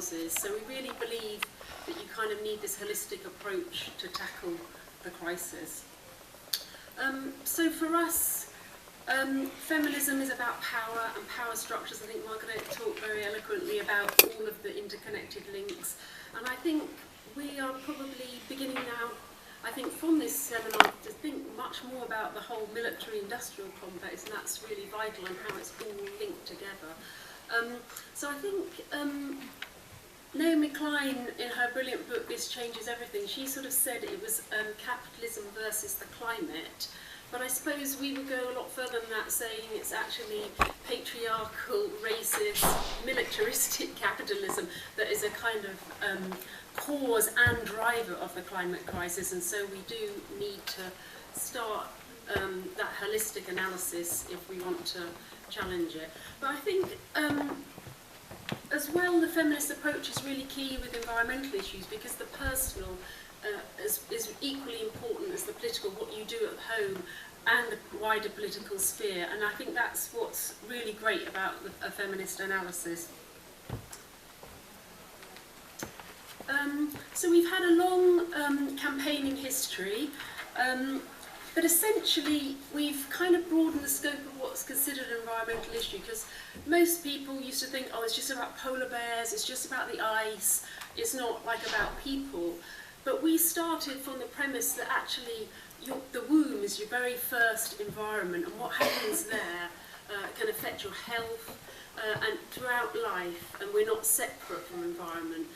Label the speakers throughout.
Speaker 1: causes. So we really believe that you kind of need this holistic approach to tackle the crisis. So for us, feminism is about power and power structures. I think Margaret talked very eloquently about all of the interconnected links. And I think we are probably beginning now, I think from this seminar, to think much more about the whole military-industrial complex, and that's really vital, and how it's all linked together. So I think Naomi Klein, in her brilliant book, This Changes Everything, she sort of said it was capitalism versus the climate. But I suppose we would go a lot further than that, saying it's actually patriarchal, racist, militaristic capitalism that is a kind of cause and driver of the climate crisis. And so we do need to start that holistic analysis if we want to challenge it. But I think as well, the feminist approach is really key with environmental issues, because the personal is equally important as the political, what you do at home and the wider political sphere. And I think that's what's really great about a feminist analysis. So we've had a long campaigning history, but essentially we've kind of broadened the scope of what's considered an environmental issue, because most people used to think, oh, it's just about polar bears, it's just about the ice, it's not like about people. But we started from the premise that actually the womb is your very first environment, and what happens there can affect your health and throughout life, and we're not separate from environment.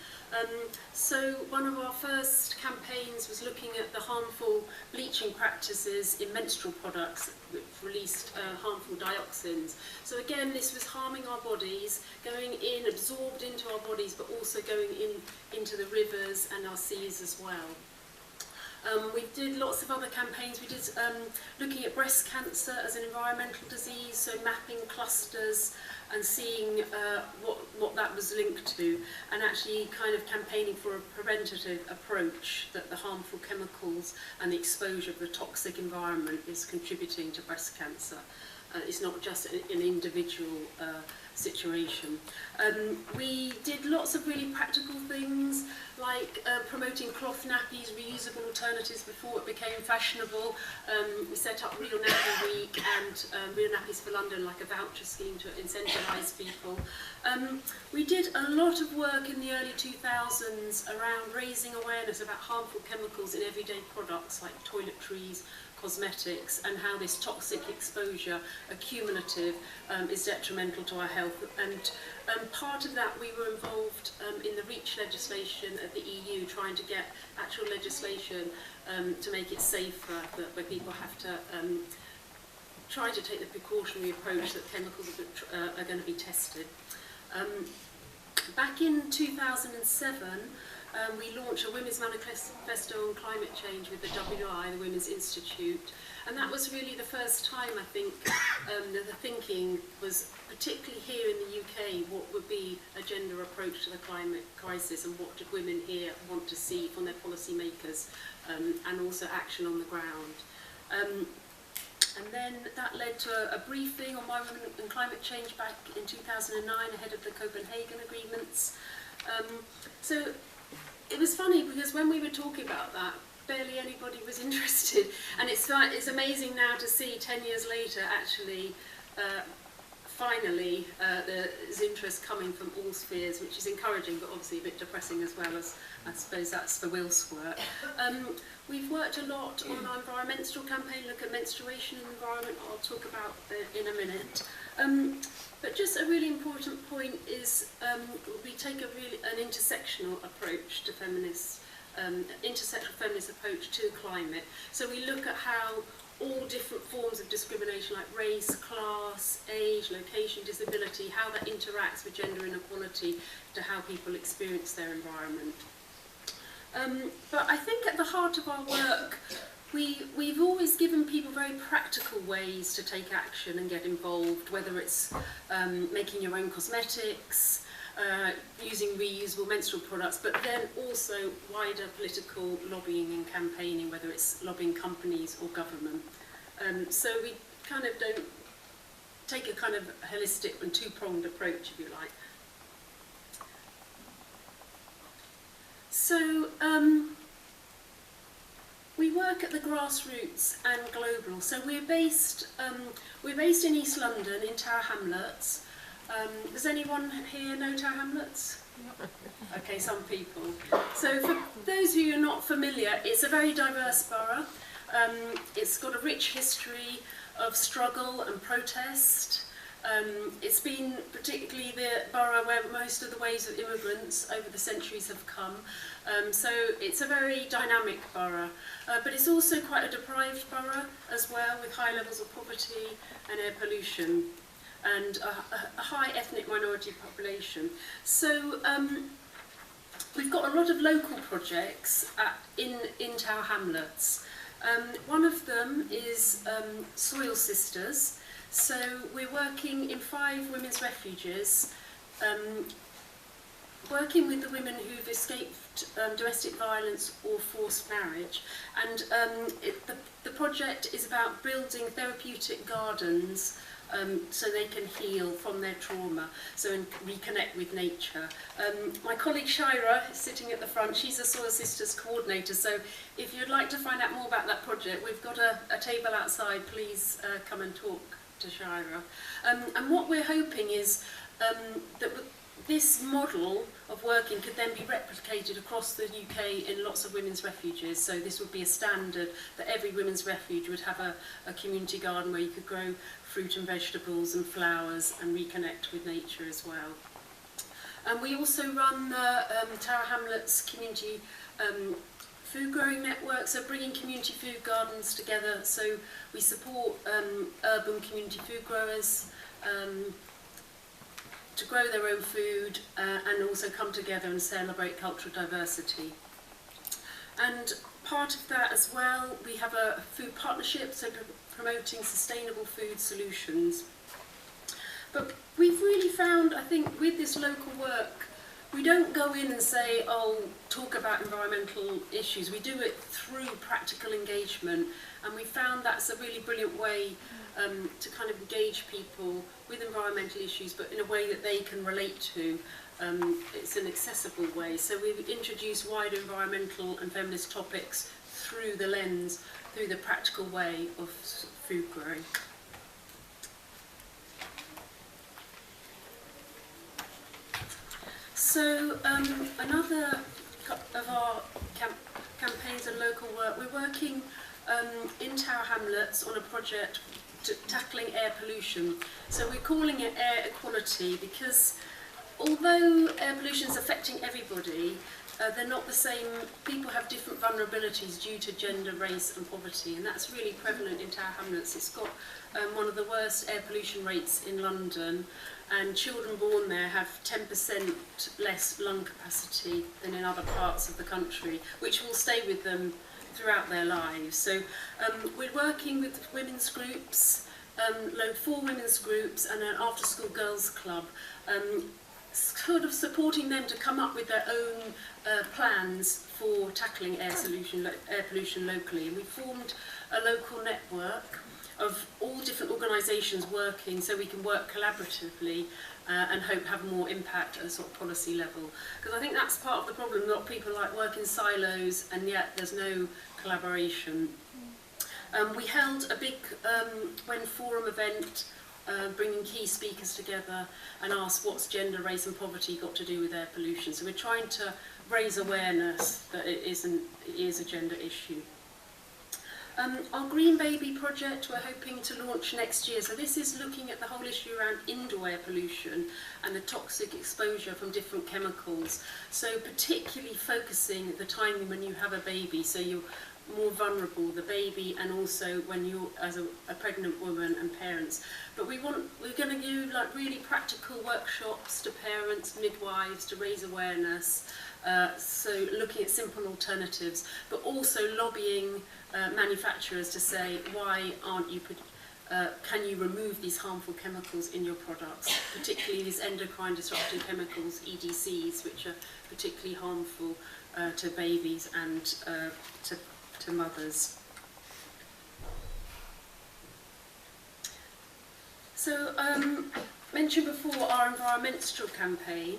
Speaker 1: So one of our first campaigns was looking at the harmful bleaching practices in menstrual products which released harmful dioxins. So again, this was harming our bodies, going in, absorbed into our bodies, but also going into the rivers and our seas as well. We did lots of other campaigns. We did looking at breast cancer as an environmental disease, so mapping clusters and seeing what that was linked to, and actually kind of campaigning for a preventative approach that the harmful chemicals and the exposure of the toxic environment is contributing to breast cancer. It's not just an individual situation. We did lots of really practical things, like promoting cloth nappies, reusable alternatives before it became fashionable. We set up Real Nappy Week and Real Nappies for London, like a voucher scheme to incentivise people. We did a lot of work in the early 2000s around raising awareness about harmful chemicals in everyday products like toiletries, cosmetics, and how this toxic exposure, accumulative, is detrimental to our health. And part of that, we were involved in the REACH legislation at the EU, trying to get actual legislation to make it safer, where people have to try to take the precautionary approach that chemicals are going to be tested. Back in 2007, we launched a Women's Manifesto on Climate Change with the WI, the Women's Institute, and that was really the first time, I think, that the thinking was, particularly here in the UK, what would be a gender approach to the climate crisis, and what did women here want to see from their policymakers, and also action on the ground. And then that led to a briefing on why women and climate change back in 2009, ahead of the Copenhagen agreements. So it was funny, because when we were talking about that, barely anybody was interested. And it's amazing now to see, 10 years later, actually, finally, there's interest coming from all spheres, which is encouraging, but obviously a bit depressing as well, as I suppose that's the Wills work. We've worked a lot on our environmental campaign, look at menstruation in the environment, I'll talk about in a minute. But just a really important point is we take an intersectional approach to feminists, intersectional feminist approach to climate. So we look at how all different forms of discrimination, like race, class, age, location, disability, how that interacts with gender inequality to how people experience their environment. But I think at the heart of our work, we've always given people very practical ways to take action and get involved, whether it's making your own cosmetics, using reusable menstrual products, but then also wider political lobbying and campaigning, whether it's lobbying companies or government. So we kind of don't take a kind of holistic and two-pronged approach, if you like. work at the grassroots and global. So we're based in East London, in Tower Hamlets. Does anyone here know Tower Hamlets? Okay, some people. So for those who are not familiar, it's a very diverse borough. It's got a rich history of struggle and protest. It's been particularly the borough where most of the waves of immigrants over the centuries have come. So it's a very dynamic borough. But it's also quite a deprived borough as well, with high levels of poverty and air pollution, and a high ethnic minority population. So we've got a lot of local projects in Tower Hamlets. One of them is Soil Sisters. So we're working in 5 women's refuges, working with the women who've escaped domestic violence or forced marriage. And the project is about building therapeutic gardens so they can heal from their trauma, and reconnect with nature. My colleague Shira is sitting at the front. She's a Soil Sisters coordinator, so if you'd like to find out more about that project, we've got a table outside. Please come and talk to Shira. And what we're hoping is that this model of working could then be replicated across the UK in lots of women's refuges. So this would be a standard that every women's refuge would have a community garden where you could grow fruit and vegetables and flowers and reconnect with nature as well. And we also run the Tower Hamlets community food growing network, so bringing community food gardens together. So we support urban community food growers to grow their own food and also come together and celebrate cultural diversity. And part of that as well, we have a food partnership, so promoting sustainable food solutions. But we've really found, I think, with this local work, we don't go in and say, oh, talk about environmental issues. We do it through practical engagement, and we found that's a really brilliant way to kind of engage people with environmental issues, but in a way that they can relate to. It's an accessible way. So we've introduced wider environmental and feminist topics through the lens, through the practical way of food growing. So another of our campaigns and local work, we're working in Tower Hamlets on a project tackling air pollution. So we're calling it air equality because although air pollution is affecting everybody, they're not the same. People have different vulnerabilities due to gender, race and poverty, and that's really prevalent in Tower Hamlets. It's got one of the worst air pollution rates in London, and children born there have 10% less lung capacity than in other parts of the country, which will stay with them throughout their lives. So we're working with women's groups, 4 women's groups and an after-school girls club, sort of supporting them to come up with their own plans for tackling air pollution locally. And we formed a local network of all different organisations working so we can work collaboratively and hope have more impact at a sort of policy level. Because I think that's part of the problem. A lot of people like work in silos and yet there's no collaboration. We held a big WEN forum event bringing key speakers together and asked what's gender, race and poverty got to do with air pollution. So we're trying to raise awareness that it is a gender issue. Our Green Baby project we're hoping to launch next year. So this is looking at the whole issue around indoor air pollution and the toxic exposure from different chemicals. So particularly focusing at the time when you have a baby, so you're more vulnerable, the baby, and also when you're as a pregnant woman and parents. But we're going to do like really practical workshops to parents, midwives, to raise awareness. So looking at simple alternatives, but also lobbying manufacturers to say, why aren't you, can you remove these harmful chemicals in your products, particularly these endocrine disrupting chemicals, EDCs, which are particularly harmful to babies and to mothers. So mentioned before our environmental campaign.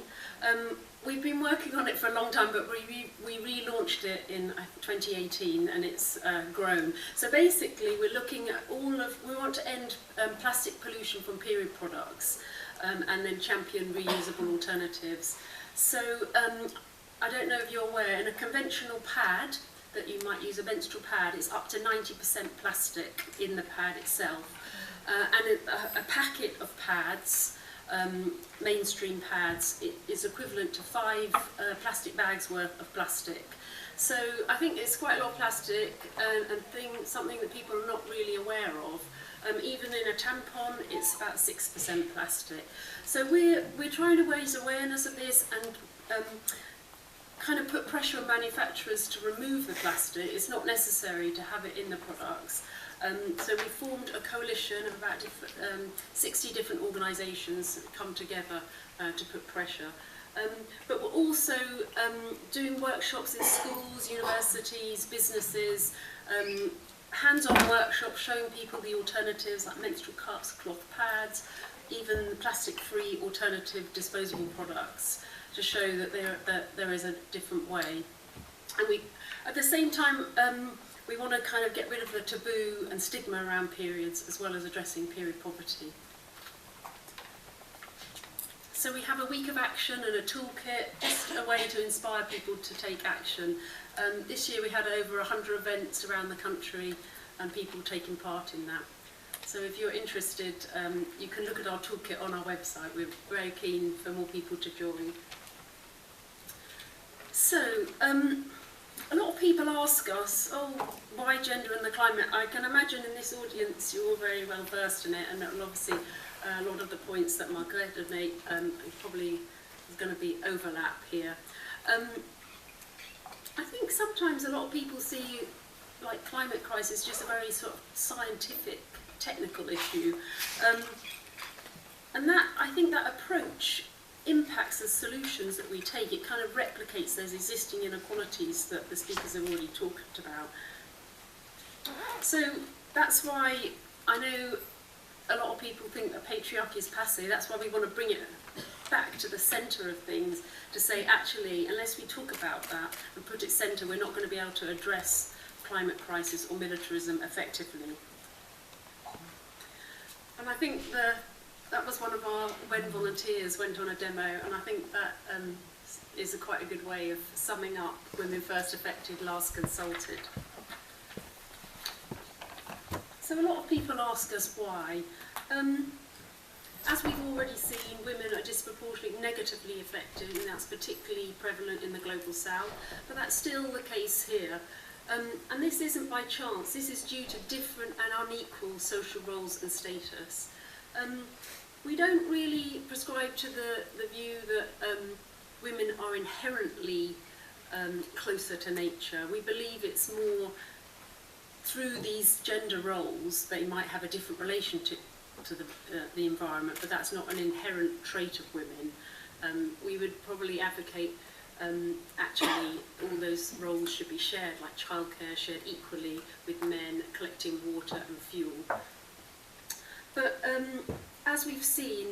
Speaker 1: we've been working on it for a long time, but we relaunched it in 2018, and it's grown. So basically, we're looking at we want to end plastic pollution from period products, and then champion reusable alternatives. So I don't know if you're aware, in a conventional pad that you might use, a menstrual pad, it's up to 90% plastic in the pad itself. And a packet of pads, mainstream pads, is equivalent to 5 plastic bags worth of plastic. So I think it's quite a lot of plastic, and something that people are not really aware of. Even in a tampon, it's about 6% plastic. So we're trying to raise awareness of this and kind of put pressure on manufacturers to remove the plastic. It's not necessary to have it in the products. So we formed a coalition of about 60 different organisations that come together to put pressure. But we're also doing workshops in schools, universities, businesses, hands-on workshops showing people the alternatives like menstrual cups, cloth pads, even plastic-free alternative disposable products, to show that there is a different way. And we, at the same time, we want to kind of get rid of the taboo and stigma around periods, as well as addressing period poverty. So we have a week of action and a toolkit, just a way to inspire people to take action. This year we had over 100 events around the country and people taking part in that. So if you're interested, you can look at our toolkit on our website. We're very keen for more people to join. So, a lot of people ask us, oh, why gender and the climate? I can imagine in this audience you're all very well versed in it, and obviously a lot of the points that Margrethe made probably is going to be overlap here. I think sometimes a lot of people see like climate crisis just a very sort of scientific, technical issue, and that I think that approach impacts the solutions that we take. It kind of replicates those existing inequalities that the speakers have already talked about. So that's why I know a lot of people think that patriarchy is passe. That's why we want to bring it back to the centre of things, to say actually, unless we talk about that and put it centre, we're not going to be able to address climate crisis or militarism effectively. And I think that was one of our WEN volunteers went on a demo, and I think that is quite a good way of summing up Women First Affected, Last Consulted. So a lot of people ask us why. As we've already seen, women are disproportionately negatively affected, and that's particularly prevalent in the Global South, but that's still the case here. And this isn't by chance, this is due to different and unequal social roles and status. We don't really prescribe to the view that women are inherently closer to nature. We believe it's more through these gender roles they might have a different relationship to the environment, but that's not an inherent trait of women. We would probably advocate actually all those roles should be shared, like childcare shared equally with men, collecting water and fuel. But as we've seen,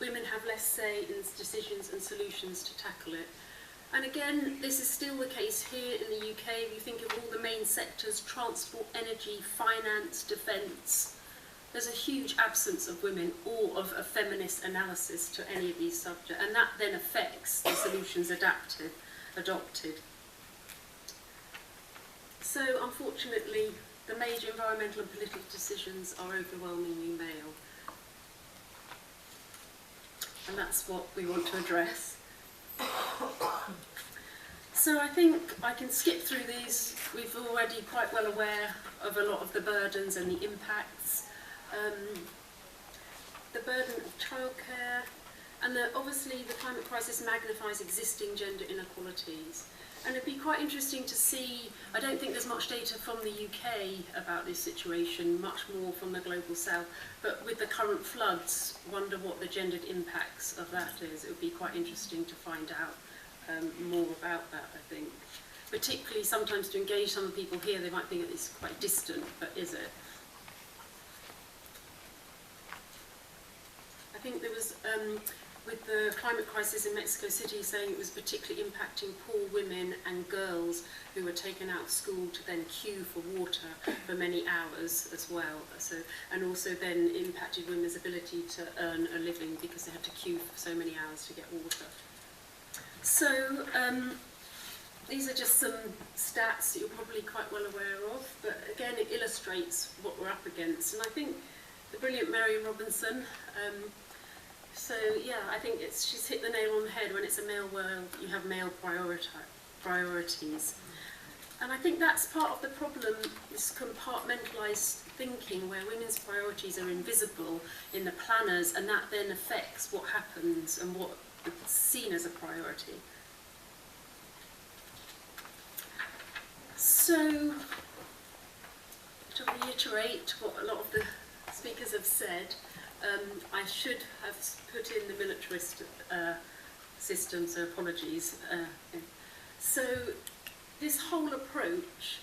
Speaker 1: women have less say in decisions and solutions to tackle it. And again, this is still the case here in the UK. If you think of all the main sectors, transport, energy, finance, defence, there's a huge absence of women or of a feminist analysis to any of these subjects, and that then affects the solutions adopted. So unfortunately, the major environmental and political decisions are overwhelmingly male. And that's what we want to address. So I think I can skip through these. We've already quite well aware of a lot of the burdens and the impacts. The burden of childcare, and obviously the climate crisis magnifies existing gender inequalities. And it'd be quite interesting to see, I don't think there's much data from the UK about this situation, much more from the Global South, but with the current floods, wonder what the gendered impacts of that is. It would be quite interesting to find out more about that, I think. Particularly sometimes to engage some of the people here, they might think it's quite distant, but is it? I think there was with the climate crisis in Mexico City, saying it was particularly impacting poor women and girls who were taken out of school to then queue for water for many hours as well. So, and also then impacted women's ability to earn a living because they had to queue for so many hours to get water. So these are just some stats that you're probably quite well aware of, but again it illustrates what we're up against. And I think the brilliant Mary Robinson, so yeah, I think she's hit the nail on the head. When it's a male world, you have male priorities. And I think that's part of the problem, this compartmentalised thinking where women's priorities are invisible in the planners, and that then affects what happens and what is seen as a priority. So, to reiterate what a lot of the speakers have said, I should have put in the militarist system, so apologies. So this whole approach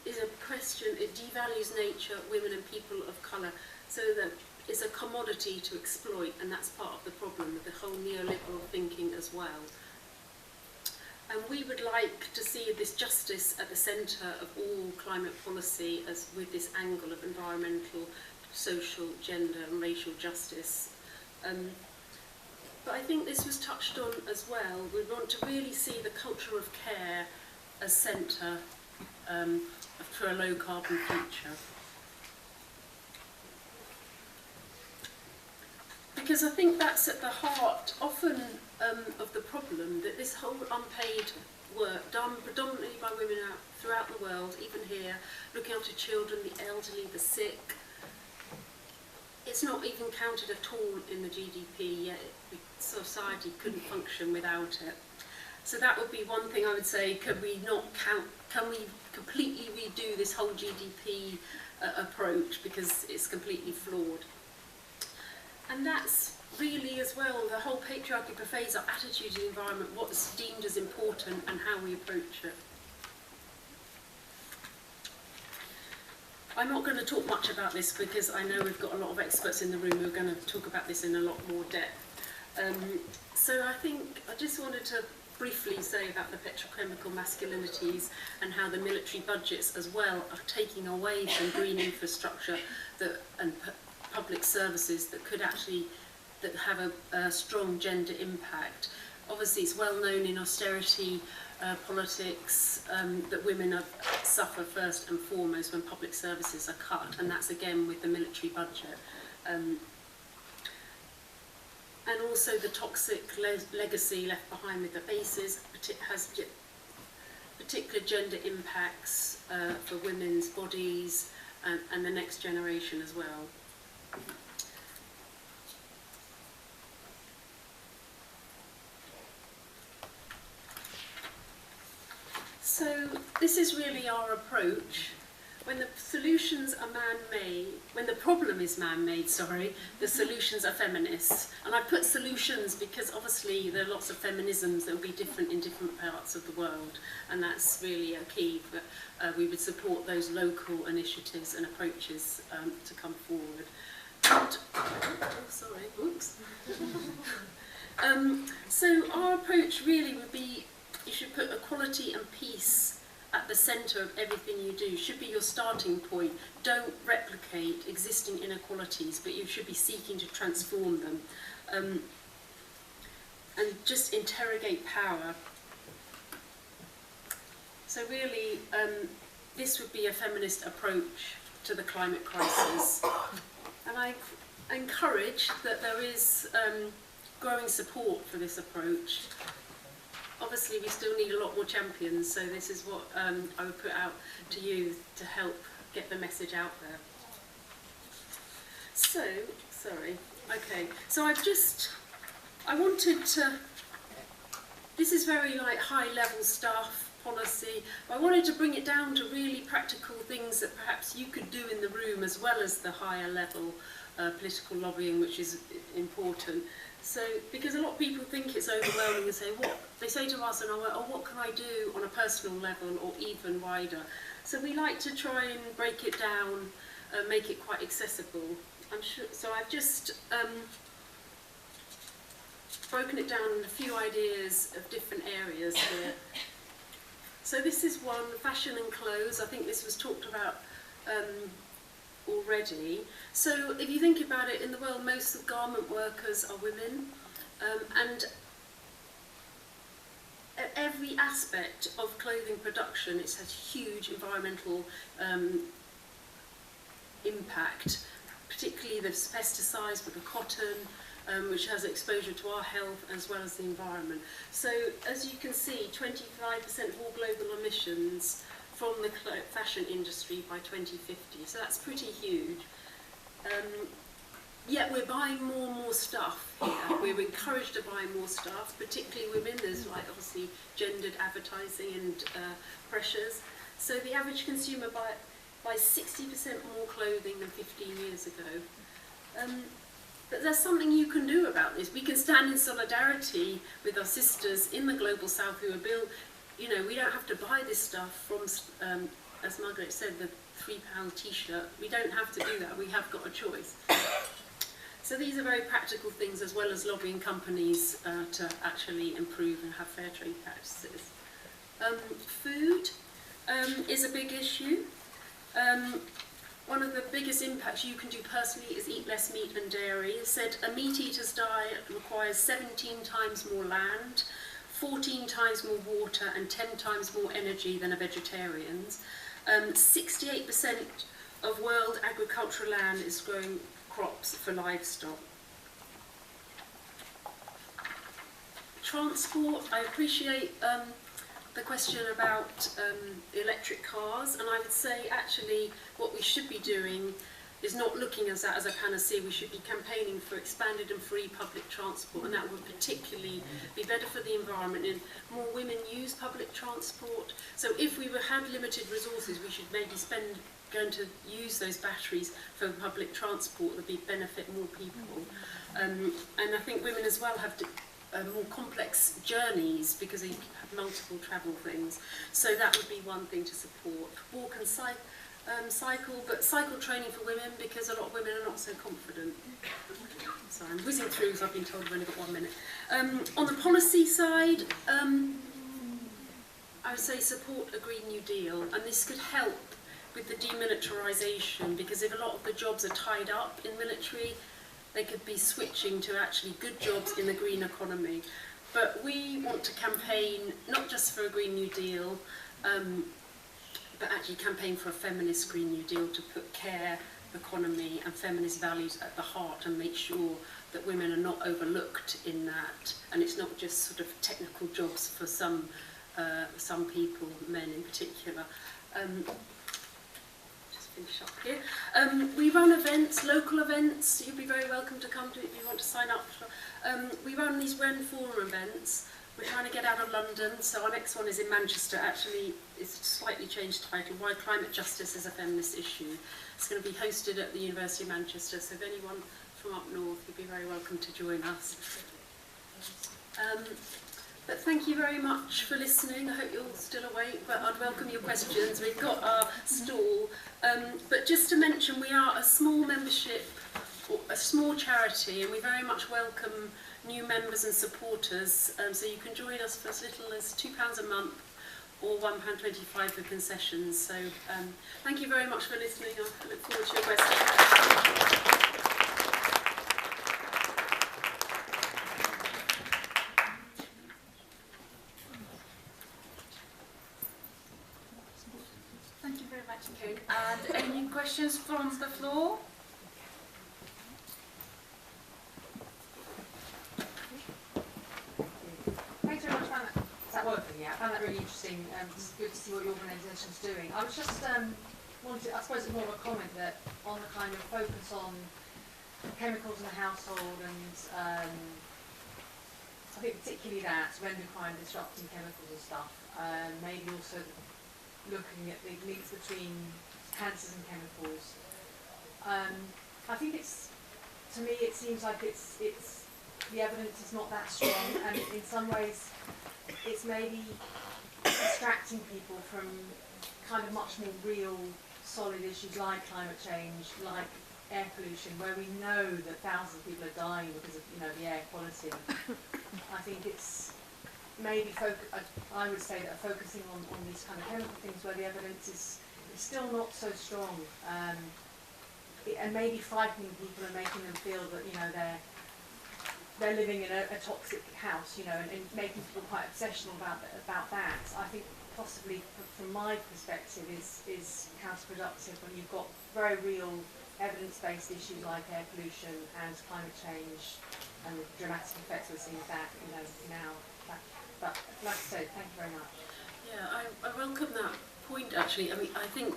Speaker 1: is a question, it devalues nature, women and people of colour, so that it's a commodity to exploit, and that's part of the problem with the whole neoliberal thinking as well. And we would like to see this justice at the centre of all climate policy, as with this angle of environmental, social, gender and racial justice. But I think this was touched on as well. We want to really see the culture of care as centre for a low carbon future. Because I think that's at the heart often of the problem, that this whole unpaid work done predominantly by women throughout the world, even here, looking after children, the elderly, the sick, it's not even counted at all in the GDP, yet society couldn't function without it. So that would be one thing I would say, can we completely redo this whole GDP approach, because it's completely flawed. And that's really as well, the whole patriarchy pervades our attitude to the environment, what's deemed as important and how we approach it. I'm not going to talk much about this because I know we've got a lot of experts in the room who are going to talk about this in a lot more depth. So I think I just wanted to briefly say about the petrochemical masculinities and how the military budgets as well are taking away from green infrastructure and public services that could actually have a strong gender impact. Obviously it's well known in austerity politics that women suffer first and foremost when public services are cut, and that's again with the military budget. And also the toxic legacy left behind with the bases has particular gender impacts for women's bodies and the next generation as well. So this is really our approach. When the solutions are man-made, when the problem is man-made, the solutions are feminists. And I put solutions because obviously there are lots of feminisms that will be different in different parts of the world, and that's really a key. But we would support those local initiatives and approaches to come forward. And, so our approach really would be, you should put equality and peace at the centre of everything you do. Should be your starting point. Don't replicate existing inequalities, but you should be seeking to transform them. And just interrogate power. So really, this would be a feminist approach to the climate crisis. And I encourage that there is growing support for this approach. Obviously we still need a lot more champions, so this is what I would put out to you to help get the message out there. So, so I wanted to, this is very like high level stuff, policy, but I wanted to bring it down to really practical things that perhaps you could do in the room as well as the higher level political lobbying, which is important. So, because a lot of people think it's overwhelming and say, what? They say to us, and I'm like, oh, what can I do on a personal level or even wider? So we like to try and break it down, make it quite accessible. I'm sure. So I've just broken it down into a few ideas of different areas here. So this is one, fashion and clothes. I think this was talked about already. So if you think about it, in the world, most of the garment workers are women, and at every aspect of clothing production, it's had huge environmental impact, particularly the pesticides with the cotton, which has exposure to our health as well as the environment. So as you can see, 25% of all global emissions from the fashion industry by 2050. So that's pretty huge. Yet we're buying more and more stuff here. We're encouraged to buy more stuff, particularly women. There's like obviously gendered advertising and pressures. So the average consumer buys 60% more clothing than 15 years ago. But there's something you can do about this. We can stand in solidarity with our sisters in the global south who are built. You know, we don't have to buy this stuff from, as Margaret said, the £3 T-shirt. We don't have to do that. We have got a choice. So these are very practical things, as well as lobbying companies to actually improve and have fair trade practices. Food is a big issue. One of the biggest impacts you can do personally is eat less meat and dairy. It said a meat eater's diet requires 17 times more land, 14 times more water and 10 times more energy than a vegetarian's. 68% of world agricultural land is growing crops for livestock. Transport, I appreciate the question about electric cars, and I would say actually what we should be doing is not looking at that as a panacea. We should be campaigning for expanded and free public transport, and that would particularly be better for the environment, and more women use public transport. So if we had limited resources, we should maybe going to use those batteries for public transport that would benefit more people. And I think women as well have more complex journeys because they have multiple travel things. So that would be one thing to support. Walk and cycle, but cycle training for women because a lot of women are not so confident. Sorry, I'm whizzing through because I've been told I've only got 1 minute. On the policy side, I would say support a Green New Deal, and this could help with the demilitarisation, because if a lot of the jobs are tied up in military, they could be switching to actually good jobs in the green economy. But we want to campaign not just for a Green New Deal, but actually campaign for a feminist Green New Deal to put care, economy and feminist values at the heart and make sure that women are not overlooked in that, and it's not just sort of technical jobs for some people, men in particular. Finish up here. We run events, local events. You'll be very welcome to come to it if you want to sign up. We run these WEN forum events. We're trying to get out of London, so our next one is in Manchester. Actually, it's a slightly changed title, Why Climate Justice is a Feminist Issue. It's going to be hosted at the University of Manchester, so if anyone from up north, you'd be very welcome to join us. But thank you very much for listening. I hope you're all still awake, but I'd welcome your questions. We've got our stall. But just to mention, we are a small membership, or a small charity, and we very much welcome new members and supporters. So you can join us for as little as £2 a month or £1.25 for concessions. So thank you very much for listening. I look forward to your questions.
Speaker 2: Okay. And any questions from the floor? Thanks very much. Is that working? Yeah, I found that really interesting. It's good to see what your organisation's doing. I was just wanted, I suppose it's more of a comment that on the kind of focus on chemicals in the household, and I think particularly that endocrine disrupting chemicals and stuff, maybe also looking at the links between cancers and chemicals. I think to me it seems like it's the evidence is not that strong, and in some ways it's maybe distracting people from kind of much more real, solid issues like climate change, like air pollution, where we know that thousands of people are dying because of the air quality. I think it's maybe I would say that focusing on these kind of chemical things where the evidence is still not so strong, and maybe frightening people and making them feel that, you know, they're living in a toxic house, you know, and making people quite obsessional about that. I think possibly from my perspective is counterproductive when you've got very real evidence-based issues like air pollution and climate change and the dramatic effects we're seeing of that, you know, now. But like I said, thank you very much.
Speaker 1: Yeah, I welcome that point actually. I mean, I think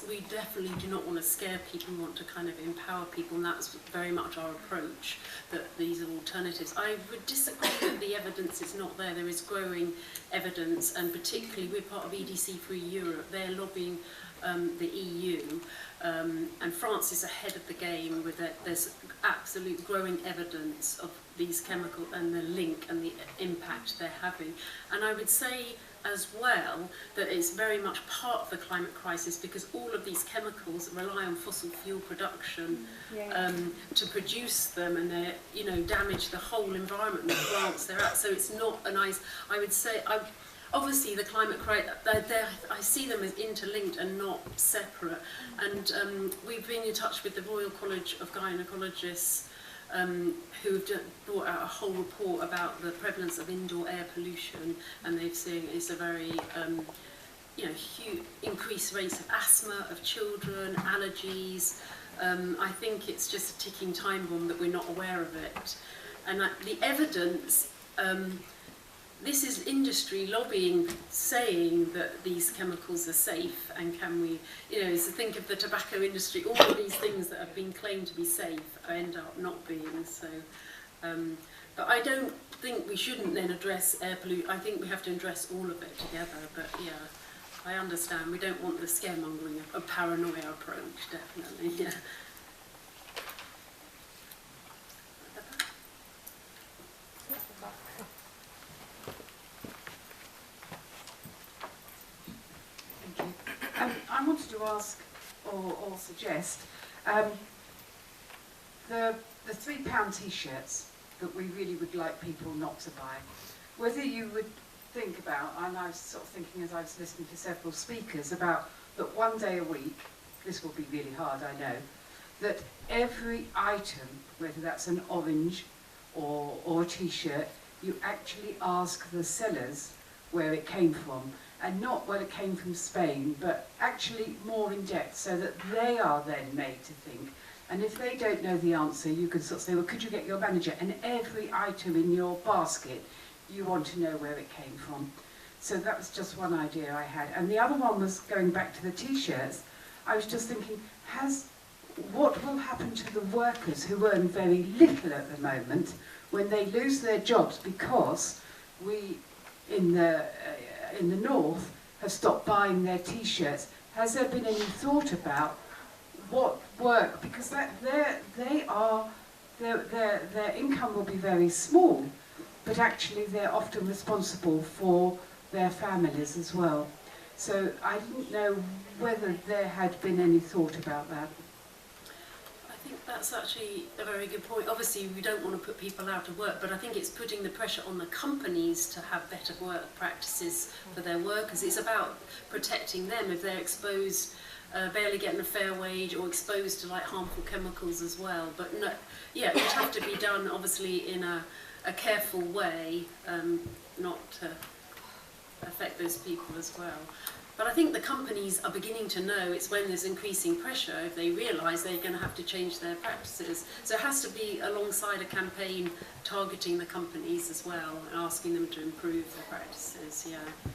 Speaker 1: we definitely do not want to scare people, we want to kind of empower people, and that's very much our approach, that these are alternatives. I would disagree that the evidence is not there. There is growing evidence, and particularly we're part of EDC Free Europe. They're lobbying the EU, and France is ahead of the game with it. There's absolute growing evidence of these chemicals and the link and the impact they're having. And I would say as well that it's very much part of the climate crisis, because all of these chemicals rely on fossil fuel production to produce them, and they, you know, damage the whole environment, the plants they're at. So it's not a nice, I would say, obviously the climate crisis, I see them as interlinked and not separate. And we've been in touch with the Royal College of Gynecologists, who've brought out a whole report about the prevalence of indoor air pollution, and they've seen it's a very you know, huge increased rates of asthma of children, allergies. I think it's just a ticking time bomb that we're not aware of it. And the evidence, this is industry lobbying, saying that these chemicals are safe, and can we, you know, so think of the tobacco industry, all of these things that have been claimed to be safe end up not being. So, but I don't think we shouldn't then address air pollution. I think we have to address all of it together. But yeah, I understand we don't want the scaremongering, a paranoia approach, definitely. Yeah.
Speaker 3: I wanted to ask or suggest the £3 T-shirts that we really would like people not to buy, whether you would think about, and I was sort of thinking as I was listening to several speakers, about that one day a week, this will be really hard, I know, that every item, whether that's an orange or a T-shirt, you actually ask the sellers where it came from, and not where it came from Spain, but actually more in depth, so that they are then made to think. And if they don't know the answer, you can sort of say, well, could you get your manager? And every item in your basket, you want to know where it came from. So that was just one idea I had. And the other one was going back to the T-shirts. I was just thinking, what will happen to the workers who earn very little at the moment when they lose their jobs because we in the north have stopped buying their T-shirts? Has there been any thought about what work, because their income will be very small, but actually they're often responsible for their families as well. So I didn't know whether there had been any thought about that.
Speaker 1: I think that's actually a very good point. Obviously, we don't want to put people out of work, but I think it's putting the pressure on the companies to have better work practices for their workers. It's about protecting them if they're exposed, barely getting a fair wage, or exposed to like harmful chemicals as well. But no, yeah, it would have to be done obviously in a careful way, not to affect those people as well. But I think the companies are beginning to know it's when there's increasing pressure, if they realise they're going to have to change their practices. So it has to be alongside a campaign targeting the companies as well, and asking them to improve their practices, yeah.